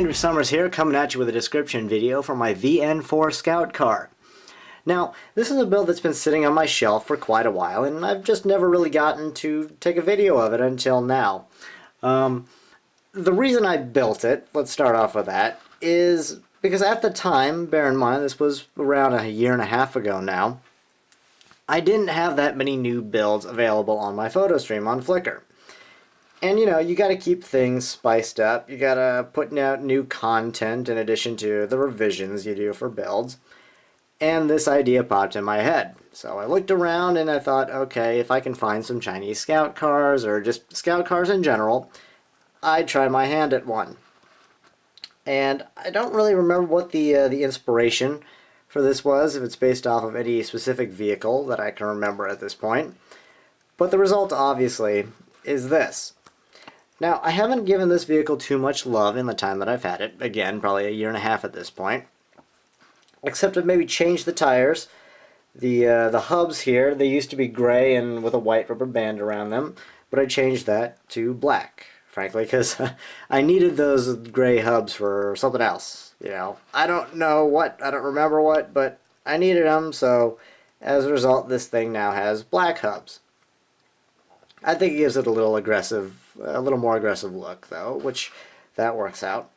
Andrew Summers here, coming at you with a description video for my VN4 Scout car. Now, this is a build that's been sitting on my shelf for quite a while, and I've just never really gotten to take a video of it until now. The reason I built it, let's start off with that, is because at the time, bear in mind this was around a year and a half ago now, I didn't have that many new builds available on my photo stream on Flickr. And you know, you gotta keep things spiced up, you gotta putting out new content in addition to the revisions you do for builds. And this idea popped in my head. So I looked around and I thought, okay, if I can find some Chinese scout cars or just scout cars in general, I'd try my hand at one. And I don't really remember what the inspiration for this was, if it's based off of any specific vehicle that I can remember at this point. But the result, obviously, is this. Now, I haven't given this vehicle too much love in the time that I've had it. Again, probably a year and a half at this point. Except I've maybe changed the tires. The hubs here, they used to be gray and with a white rubber band around them. But I changed that to black, frankly, because I needed those gray hubs for something else. You know, I don't know what, I don't remember what, but I needed them, so as a result, this thing now has black hubs. I think it gives it a little more aggressive look, though, which that works out.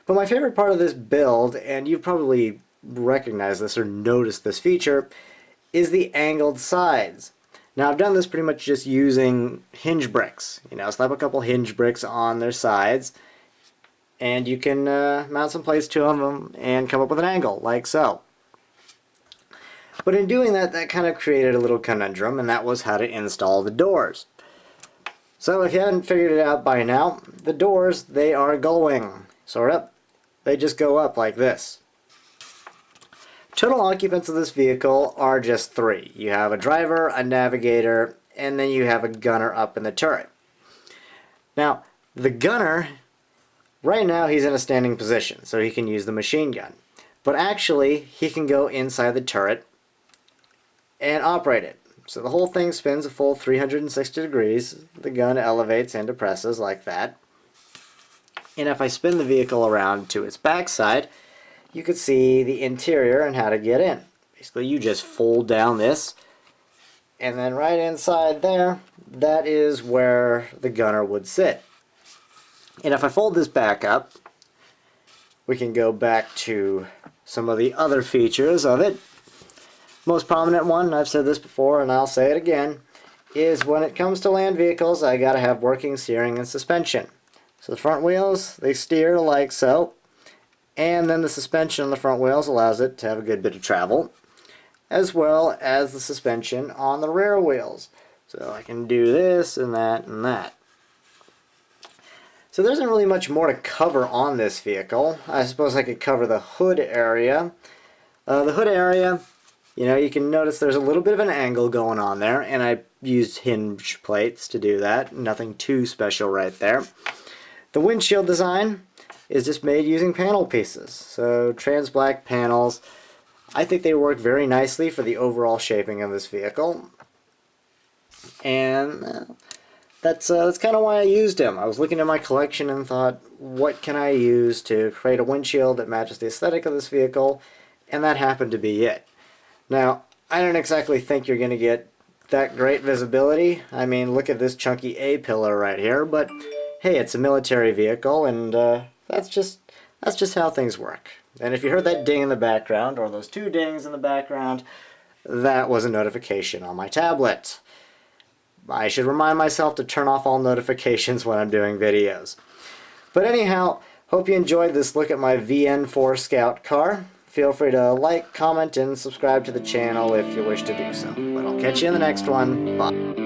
But my favorite part of this build, and you've probably recognized this or noticed this feature, is the angled sides. Now, I've done this pretty much just using hinge bricks. You know, slap a couple hinge bricks on their sides, and you can mount some plates to them and come up with an angle, like so. But in doing that, that kind of created a little conundrum, and that was how to install the doors. So if you haven't figured it out by now, the doors, they are gull-wing, sort of. They just go up like this. Total occupants of this vehicle are just 3. You have a driver, a navigator, and then you have a gunner up in the turret. Now, the gunner, right now he's in a standing position, so he can use the machine gun. But actually, he can go inside the turret and operate it. So the whole thing spins a full 360 degrees. The gun elevates and depresses like that. And if I spin the vehicle around to its backside, you can see the interior and how to get in. Basically, you just fold down this, and then right inside there, that is where the gunner would sit. And if I fold this back up, we can go back to some of the other features of it. Most prominent one, I've said this before and I'll say it again, is when it comes to land vehicles, I gotta have working steering and suspension. So the front wheels, they steer like so, and then the suspension on the front wheels allows it to have a good bit of travel, as well as the suspension on the rear wheels. So I can do this and that and that. So there isn't really much more to cover on this vehicle. I suppose I could cover the hood area. The hood area, you know, you can notice there's a little bit of an angle going on there, and I used hinge plates to do that. Nothing too special right there. The windshield design is just made using panel pieces. So trans black panels. I think they work very nicely for the overall shaping of this vehicle. And that's kind of why I used them. I was looking at my collection and thought, what can I use to create a windshield that matches the aesthetic of this vehicle? And that happened to be it. Now, I don't exactly think you're going to get that great visibility. I mean, look at this chunky A-pillar right here, but hey, it's a military vehicle, and that's just how things work. And if you heard that ding in the background, or those 2 dings in the background, that was a notification on my tablet. I should remind myself to turn off all notifications when I'm doing videos. But anyhow, hope you enjoyed this look at my VN4 Scout car. Feel free to like, comment, and subscribe to the channel if you wish to do so. But I'll catch you in the next one. Bye.